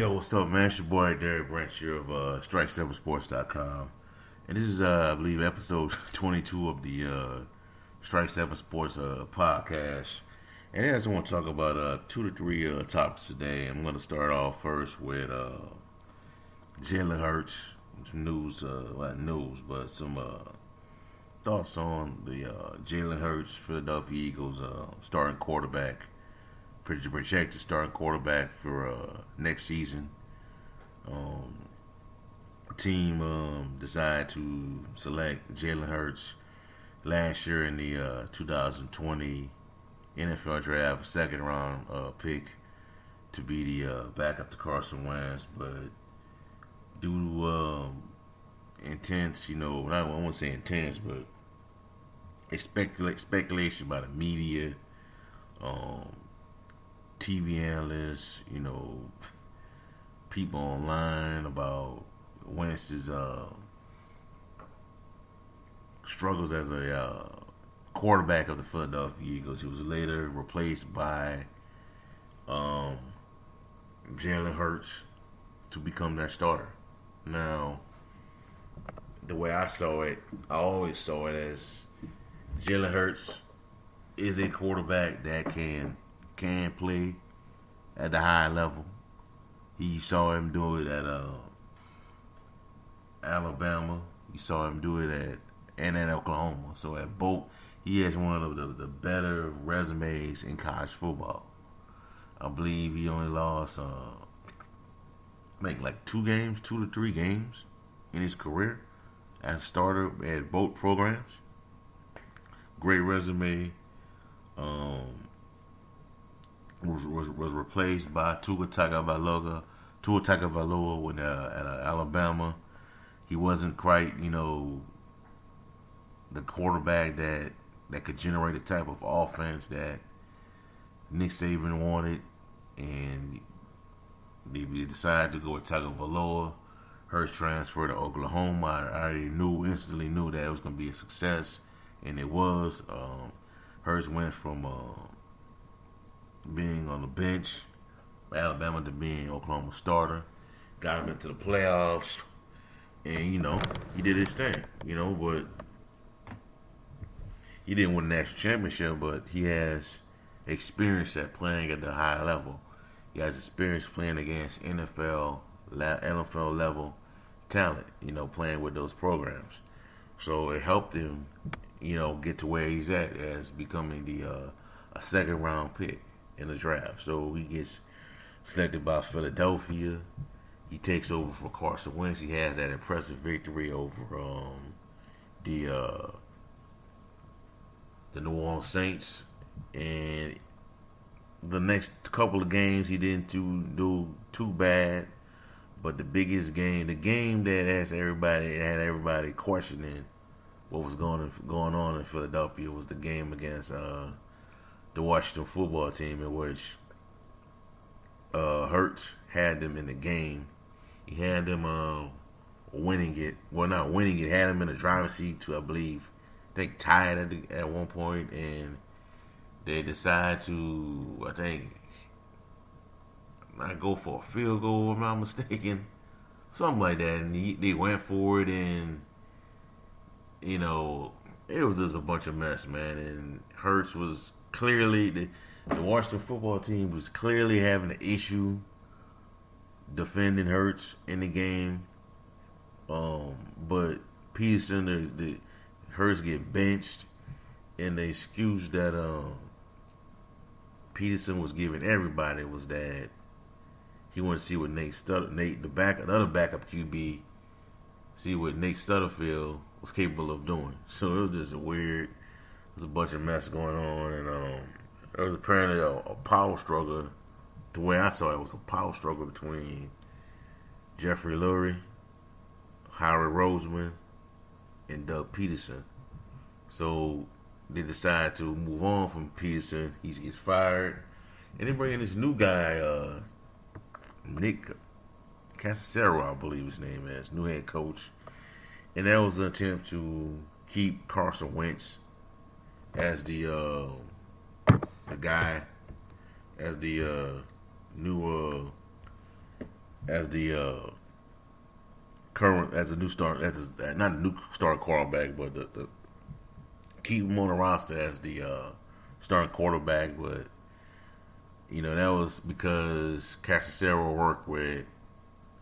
Yo, what's up, man? It's your boy Derek Branch here of Strike7Sports.com. And this is, I believe, episode 22 of the Strike 7 Sports podcast. And I just want to talk about 2 to 3 topics today. I'm going to start off first with Jalen Hurts. Some news, not news, but some thoughts on the Jalen Hurts, Philadelphia Eagles starting quarterback. Projected starting quarterback for next season. Team decided to select Jalen Hurts last year in the 2020 NFL draft, second round pick to be the backup to Carson Wentz, but due to intense, I won't say intense, but speculation by the media, TV analysts, people online about Wentz's struggles as a quarterback of the Philadelphia Eagles. He was later replaced by Jalen Hurts to become their starter. Now, the way I saw it, I always saw it as Jalen Hurts is a quarterback that can play at the high level. He saw him do it at Alabama. You saw him do it at Oklahoma. So at both, he has one of the better resumes in college football. I believe he only lost like 2 to 3 games in his career as a starter at both programs. Great resume. Was replaced by Tua Tagovailoa when at Alabama. He wasn't quite, the quarterback that could generate the type of offense that Nick Saban wanted, and they decided to go with Tagovailoa. Hurts transfer to Oklahoma. I already instantly knew that it was going to be a success, and it was. Hurts went from being on the bench for Alabama to being Oklahoma starter, got him into the playoffs, and he did his thing, but he didn't win the national championship, but he has experience at playing at the high level. He has experience playing against NFL level talent, playing with those programs. So it helped him, get to where he's at as becoming a second round pick in the draft. So he gets selected by Philadelphia. He takes over for Carson Wentz. He has that impressive victory over the New Orleans Saints. And the next couple of games he didn't do too bad. But the biggest game, the game that had everybody questioning what was going on in Philadelphia, was the game against the Washington football team, in which Hurts had them in the game. He had them winning it. Well, not winning it. Had them in the driver's seat to, I think tied at one point, and they decided to, I think, not go for a field goal, if I'm not mistaken, something like that. And they went for it, and it was just a bunch of mess, man. And Hurts was clearly, the Washington football team was clearly having an issue defending Hurts in the game. But Peterson, the Hurts get benched, and the excuse that Peterson was giving everybody was that he wanted to see what the other backup QB, see what Nate Stuttlefield was capable of doing. So it was just weird. There's a bunch of mess going on, and there was apparently a power struggle. The way I saw it, was a power struggle between Jeffrey Lurie, Howard Roseman, and Doug Peterson. So they decided to move on from Peterson. He gets fired, and they bring in this new guy, Nick Cassero, I believe his name is, new head coach. And that was an attempt to keep Carson Wentz as the guy, as the new as the current as a new start not a new start quarterback, but the keep him on the roster as the starting quarterback. But that was because Carson worked with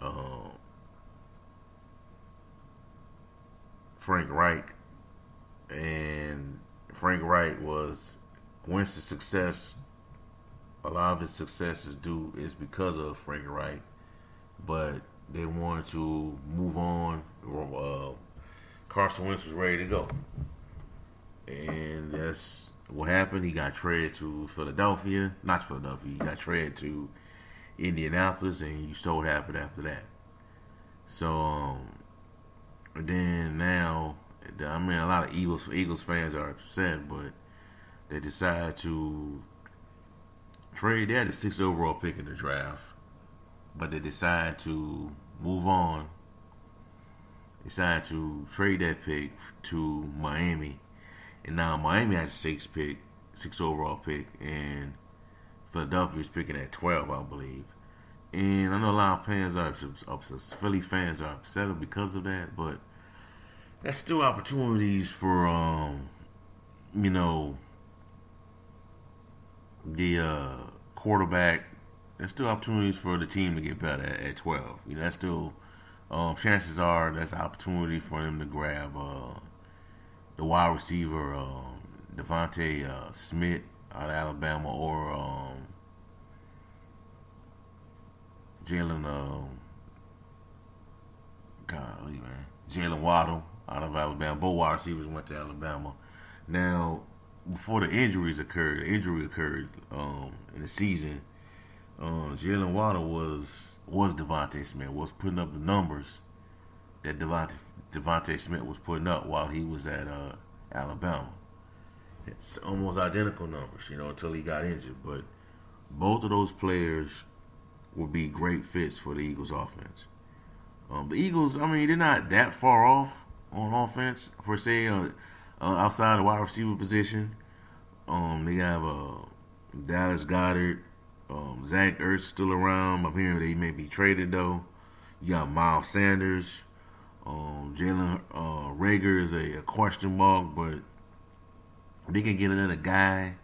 um, Frank Reich, and Frank Reich was Wentz's success. A lot of his success is because of Frank Reich, but they wanted to move on. Carson Wentz was ready to go, and that's what happened. He got traded to Philadelphia, not Philadelphia. He got traded to Indianapolis, and you saw what happened after that. So, then now, I mean, a lot of Eagles fans are upset, but they decided to trade. They had the 6th overall pick in the draft, but they decided to move on. Decided to trade that pick to Miami, and now Miami has a 6th overall pick, and Philadelphia is picking at 12, I believe. And I know a lot of fans are upset. Philly fans are upset because of that, but that's still opportunities for the quarterback. There's still opportunities for the team to get better at 12. That's still chances are that's an opportunity for them to grab the wide receiver Devontae Smith out of Alabama, or Jalen Waddle out of Alabama. Both wide receivers went to Alabama. Now, before the injury occurred in the season, Jalen Waddle was Devontae Smith, was putting up the numbers that Devontae Smith was putting up while he was at Alabama. It's almost identical numbers, until he got injured. But both of those players would be great fits for the Eagles offense. The Eagles, I mean, they're not that far off on offense, per se, outside the wide receiver position. They have Dallas Goedert, Zach Ertz still around. I'm hearing they may be traded, though. You got Miles Sanders. Jalen Reagor is a question mark, but they can get another guy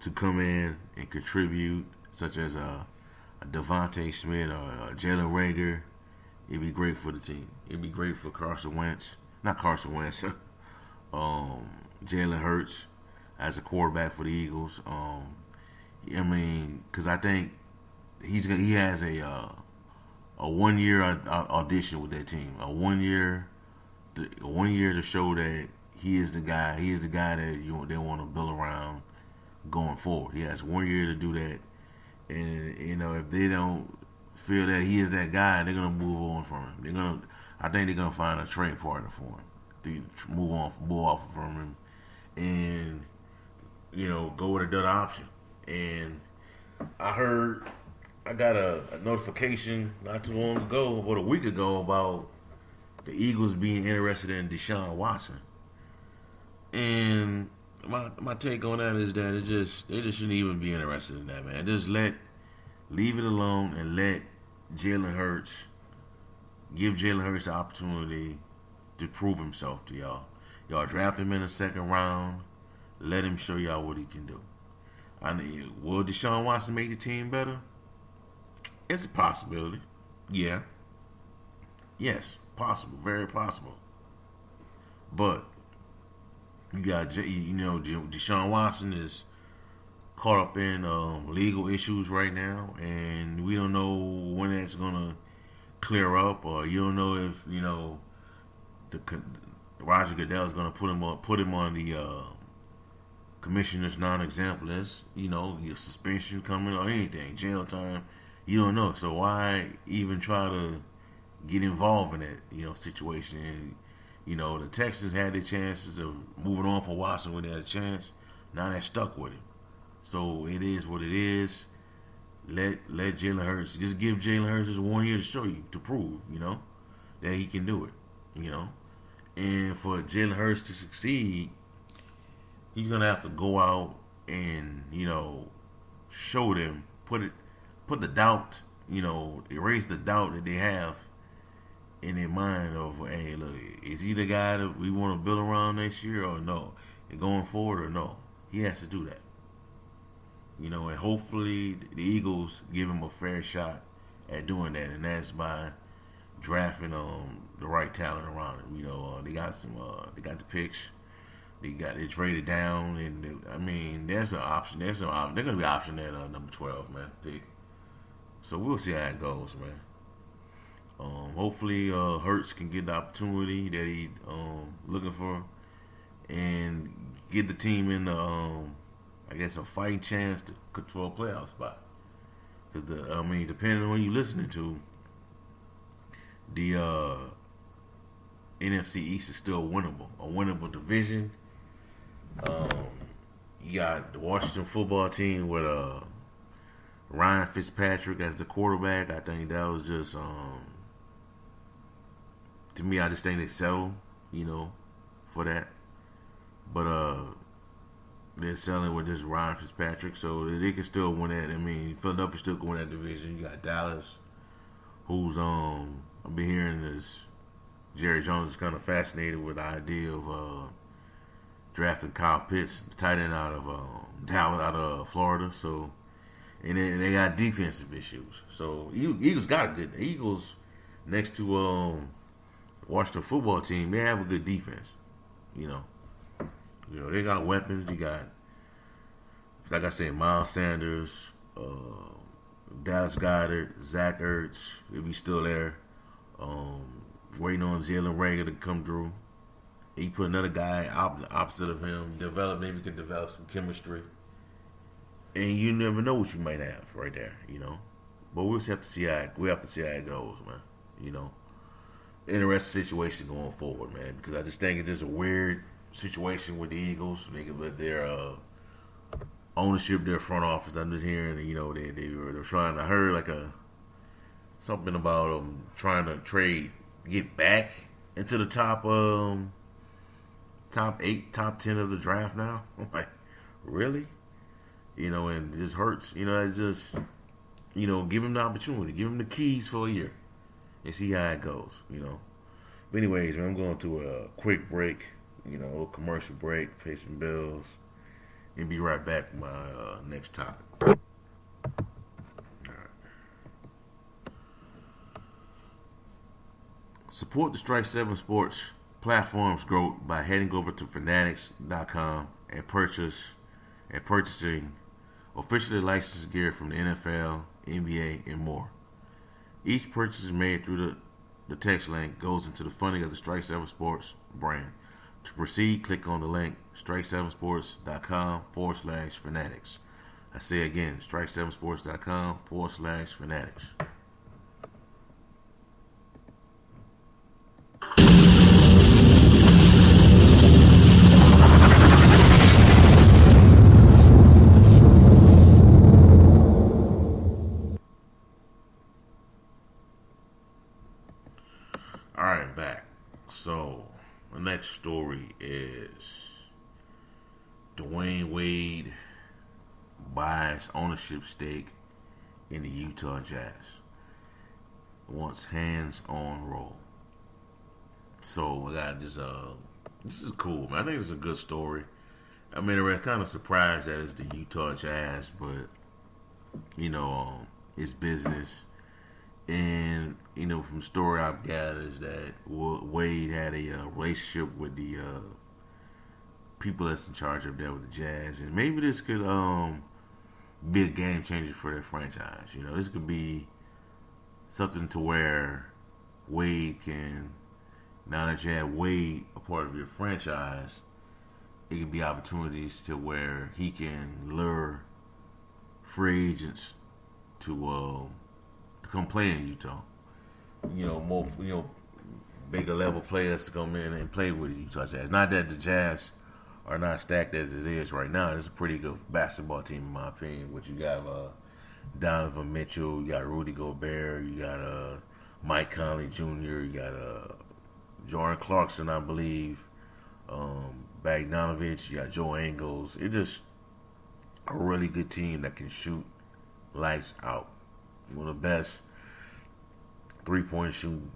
to come in and contribute, such as a Devontae Smith or Jalen Reagor. It'd be great for the team. It'd be great for Carson Wentz. Not Carson Wentz. Jalen Hurts as a quarterback for the Eagles. Because I think he has a 1 year audition with that team. A 1 year to show that he is the guy. He is the guy that they want to build around going forward. He has 1 year to do that, and if they don't feel that he is that guy, they're gonna move on from him. I think they're gonna find a trade partner for him to move off from him, and go with another option. And I got a notification not too long ago, about a week ago, about the Eagles being interested in Desean Watson. And my take on that is that they just shouldn't even be interested in that, man. Just leave it alone and let Jalen Hurts, give Jalen Hurts the opportunity to prove himself to y'all. Y'all draft him in the 2nd round. Let him show y'all what he can do. Will Desean Watson make the team better? It's a possibility. Yeah. Yes, possible. Very possible. But you got, Desean Watson is caught up in legal issues right now, and we don't know when that's gonna clear up, or you don't know if Roger Goodell is gonna put him on the commissioner's non-exempt list. Your suspension coming or anything, jail time. You don't know, so why even try to get involved in that situation? And the Texans had their chances of moving on for Watson when they had a chance. Now they're stuck with him. So it is what it is. Let Jalen Hurts, just give Jalen Hurts just 1 year to show you, to prove, that he can do it, And for Jalen Hurts to succeed, he's gonna have to go out and show them, put the doubt erase the doubt that they have in their mind of, hey, look, is he the guy that we want to build around next year or no? And going forward or no? He has to do that. And hopefully the Eagles give him a fair shot at doing that, and that's by drafting the right talent around him. They got they got the picks. They traded down, and there's an option. They're going to be option at number 12, man. So we'll see how it goes, man. Hopefully Hurts can get the opportunity that he looking for, and get the team in the a fighting chance to control a playoff spot. Because depending on what you're listening to, the NFC East is still winnable, a winnable division. You got the Washington football team with Ryan Fitzpatrick as the quarterback. I think that was just to me, I just think they settled, for that. But they're selling with this Ryan Fitzpatrick, so they can still win that. Philadelphia still can win that division. You got Dallas, who's I've been hearing this. Jerry Jones is kind of fascinated with the idea of drafting Kyle Pitts, the tight end out of Dallas, out of Florida. So, and then they got defensive issues. So Eagles got a good Eagles next to Washington football team. They have a good defense. They got weapons. You got, like I said, Miles Sanders, Dallas Goedert, Zach Ertz. If he's still there. Waiting on Jalen Hurts to come through. He put another guy opposite of him. Maybe can develop some chemistry. And you never know what you might have right there, But we'll have to see how it goes, man. Interesting situation going forward, man. Because I just think it's just a weird situation with the Eagles. With their ownership, their front office. I'm just hearing, they're trying. I heard something about them trying to get back into the top 8, top 10 of the draft now. I'm like, really? And it just hurts. It's just, give him the opportunity, give him the keys for a year, and see how it goes. But anyways, man, I'm going to a quick break. A little commercial break, pay some bills, and be right back with my next topic. Support the Strike 7 Sports platform's growth by heading over to Fanatics.com and purchasing officially licensed gear from the NFL, NBA, and more. Each purchase is made through the text link goes into the funding of the Strike 7 Sports brand. To proceed, click on the link strike7sports.com/fanatics. I say again, strike7sports.com/fanatics. Alright, back. So, the next story is Dwayne Wade buys ownership stake in the Utah Jazz. Wants hands-on role. So, I got this is cool, man. I think it's a good story. I'm kind of surprised that it's the Utah Jazz, but, it's business. And, from the story I've gathered is that Wade had a relationship with the people that's in charge up there with the Jazz. And maybe this could be a game changer for their franchise. This could be something to where Wade can, now that you have Wade a part of your franchise, it could be opportunities to where he can lure free agents to come play in Utah. More bigger level players to come in and play with the Utah Jazz. Not that the Jazz are not stacked as it is right now. It's a pretty good basketball team in my opinion. But you got Donovan Mitchell, you got Rudy Gobert, you got Mike Conley Jr., you got Jordan Clarkson, I believe, Bogdanovich, you got Joe Ingles. It's just a really good team that can shoot lights out. one of the best three-point shooting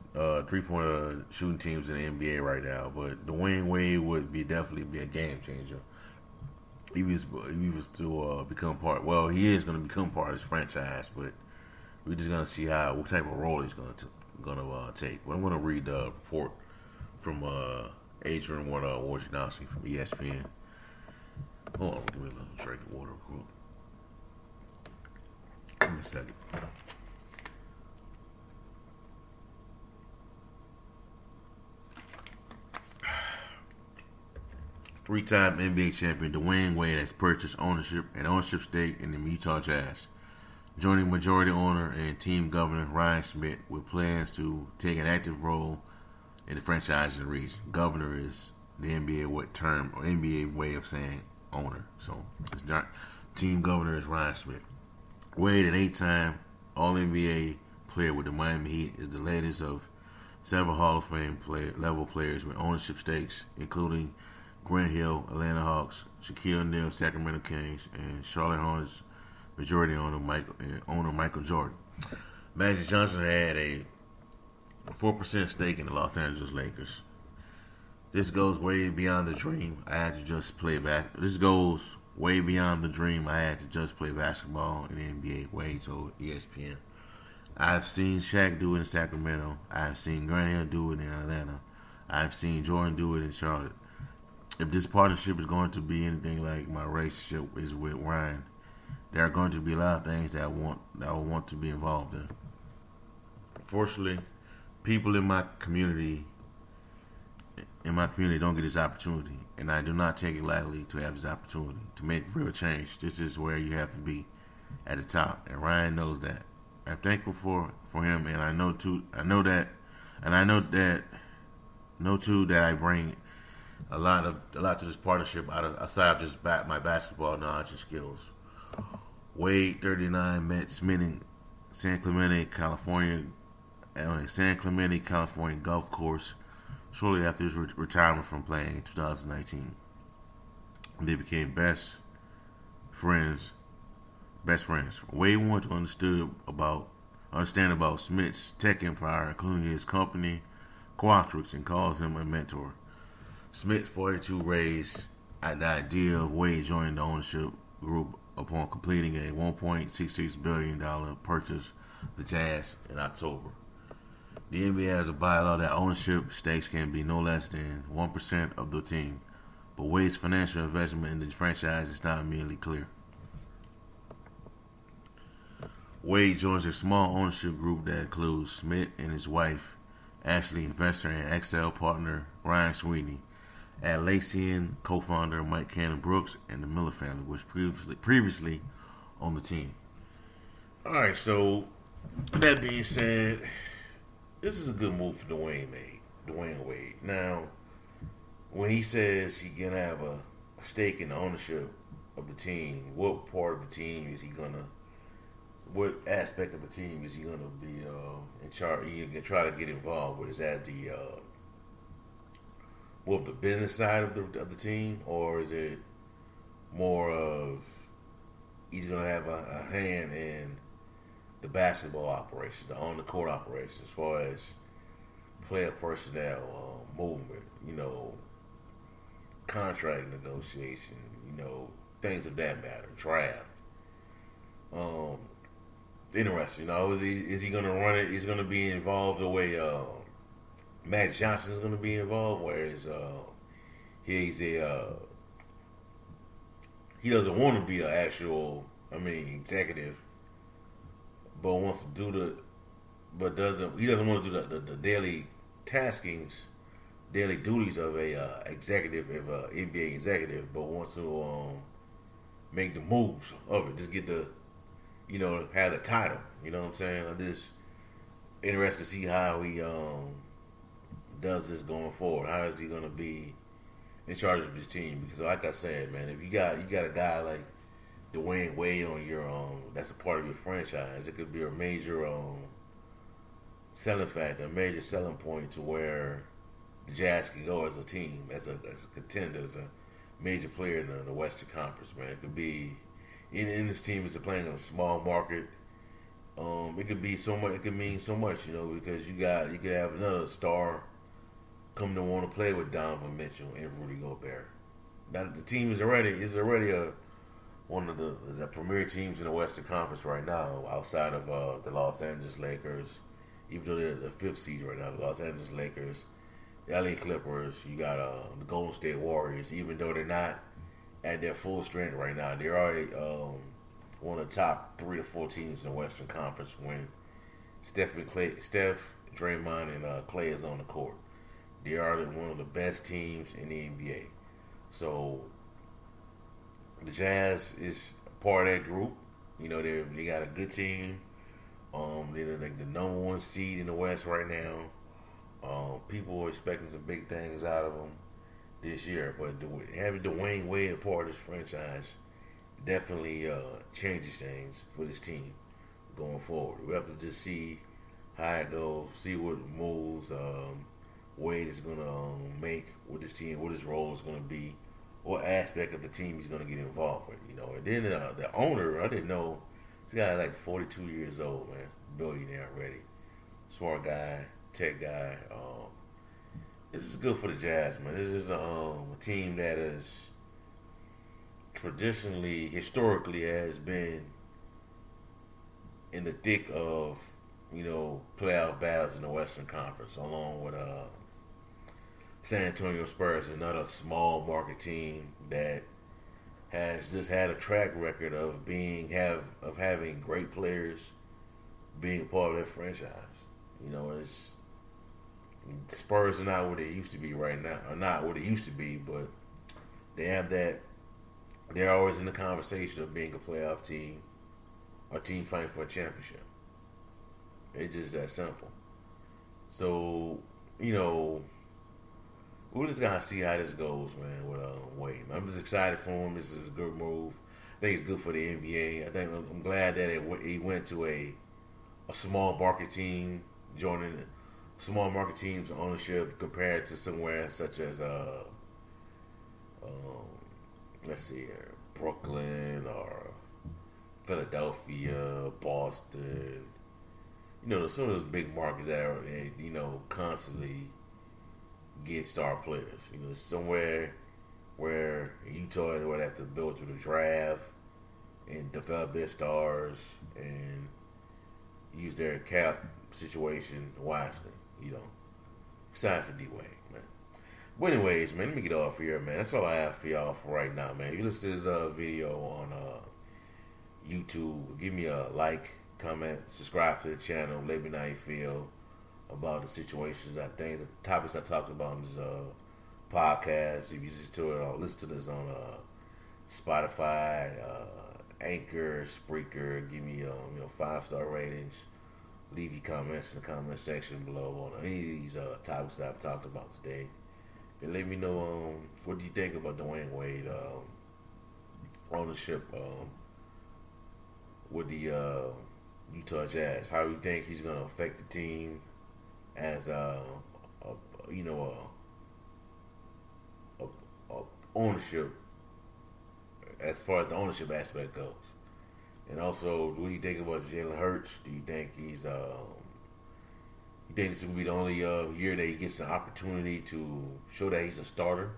teams in the NBA right now. But Dwayne Wade would definitely be a game changer. He was to become part. Well, he is going to become part of this franchise, but we're just going to see what type of role he's going to take. But I'm going to read the report from Adrian Wojnarowski from ESPN. Hold on, give me a little drink of water, real quick. Give me a second. Three-time NBA champion Dwayne Wade has purchased ownership stake in the Utah Jazz, joining majority owner and team governor Ryan Smith with plans to take an active role in the franchise in the region. Governor is the NBA way of saying owner. So it's not team governor is Ryan Smith. Wade, an 8-time All-NBA player with the Miami Heat, is the latest of several Hall of Fame level players with ownership stakes, including Grant Hill, Atlanta Hawks, Shaquille O'Neal, Sacramento Kings, and Charlotte Hornets majority owner Michael Jordan. Magic Johnson had a 4% stake in the Los Angeles Lakers. This goes way beyond the dream. I had to just play This goes way beyond the dream. I had to just play basketball in the NBA. Wade told ESPN. I've seen Shaq do it in Sacramento. I've seen Grant Hill do it in Atlanta. I've seen Jordan do it in Charlotte. If this partnership is going to be anything like my relationship is with Ryan, there are going to be a lot of things that I will want to be involved in. Unfortunately, people in my community don't get this opportunity, and I do not take it lightly to have this opportunity to make real change. This is where you have to be at the top, and Ryan knows that. I'm thankful for him, and I know too that I bring a lot to this partnership aside of just my basketball knowledge and skills. Wade, 39, met Smith in San Clemente, California golf course shortly after his retirement from playing in 2019. They became best friends. Wade wanted to understand about Smith's tech empire, including his company, Qualtrics, and calls him a mentor. Smith, 42, raised the idea of Wade joining the ownership group upon completing a $1.66 billion purchase of the Jazz in October. The NBA has a bylaw that ownership stakes can be no less than 1% of the team, but Wade's financial investment in the franchise is not immediately clear. Wade joins a small ownership group that includes Smith and his wife, Ashley, investor and XL partner Ryan Sweeney, Atlassian co-founder Mike Cannon-Brooks, and the Miller family, which previously on the team. All right, so that being said, this is a good move for Dwayne Wade. Now, when he says he can have a stake in the ownership of the team, what part of the team is he gonna? What aspect of the team is he gonna be in charge? He gonna try to get involved with? Is that the more of the business side of the team, or is it more of he's going to have a hand in the basketball operations, the on-the-court operations, as far as player personnel, movement, contract negotiation, things of that matter, draft. Interesting, is he going to run it? He's going to be involved the way Matt Johnson is going to be involved, whereas he doesn't want to be an actual, executive, but wants to do he doesn't want to do the daily taskings, daily duties of a executive, of a NBA executive, but wants to make the moves of it, just get the, have the title. You know what I'm saying? I'm just interested to see how he does this going forward. How is he going to be in charge of his team? Because like I said, man, if you got a guy like Dwayne Wade on your that's a part of your franchise, it could be a major selling factor, a major selling point to where the Jazz can go as a team, as a contender, as a major player in the Western Conference, man. It could be in this team is playing in a small market it could be so much. It could mean so much, because you could have another star come to want to play with Donovan Mitchell and Rudy Gobert. Now the team is already one of the premier teams in the Western Conference right now, outside of the Los Angeles Lakers. Even though they're the fifth seed right now, the Los Angeles Lakers, the LA Clippers, you got the Golden State Warriors. Even though they're not at their full strength right now, they're already one of the top 3 to 4 teams in the Western Conference when Steph, Draymond, and Clay is on the court. They are one of the best teams in the NBA. So the Jazz is part of that group. They got a good team. They're like the number 1 seed in the West right now. People are expecting some big things out of them this year, but having Dwayne Wade a part of this franchise definitely changes things for this team going forward. We have to just see how it goes, see what moves Wade is going to make with this team, what his role is going to be, what aspect of the team he's going to get involved with. And then the owner, I didn't know, this guy is like 42 years old, man, billionaire already, smart guy, tech guy. This is good for the Jazz, man. This is a team that is historically has been in the thick of, playoff battles in the Western Conference, along with San Antonio Spurs, another small market team that has just had a track record of having great players being a part of their franchise. Spurs are not what they used to be right now, or not what it used to be, but they have that. They're always in the conversation of being a playoff team, or team fighting for a championship. It's just that simple. So, we're just gonna see how this goes, man. With Wade, I'm just excited for him. This is a good move. I think it's good for the NBA. I'm glad that he went to a small market team, joining small market teams ownership compared to somewhere such as let's see here, Brooklyn or Philadelphia, Boston. Some of those big markets that are, constantly get star players. Somewhere where Utah would have to build through the draft and develop their stars and use their cap situation wisely. Excited for D-Wade, man. But anyways, man, let me get off here, man. That's all I have for y'all for right now, man. If you listen to this video on YouTube, give me a like, comment, subscribe to the channel. Let me know how you feel about the situations, the topics I talked about in this podcast. If you listen to it, I'll listen to this on Spotify, Anchor, Spreaker. Give me 5-star ratings. Leave your comments in the comment section below on any of these topics that I've talked about today. And let me know what do you think about Dwayne Wade ownership with the Utah Jazz. How do you think he's going to affect the team as ownership, as far as the ownership aspect goes? And also, what do you think about Jalen Hurts? Do you think you think this will be the only year that he gets an opportunity to show that he's a starter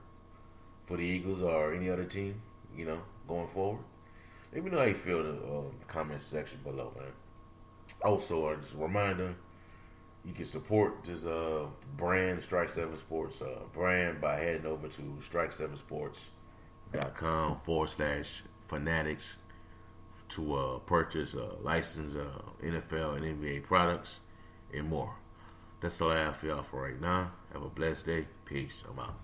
for the Eagles or any other team, going forward? Let me know how you feel in the comment section below, man. Also, just a reminder, you can support this brand, Strike 7 Sports brand, by heading over to strike7sports.com/fanatics to purchase licensed NFL and NBA products and more. That's all I have for y'all for right now. Have a blessed day. Peace. I'm out.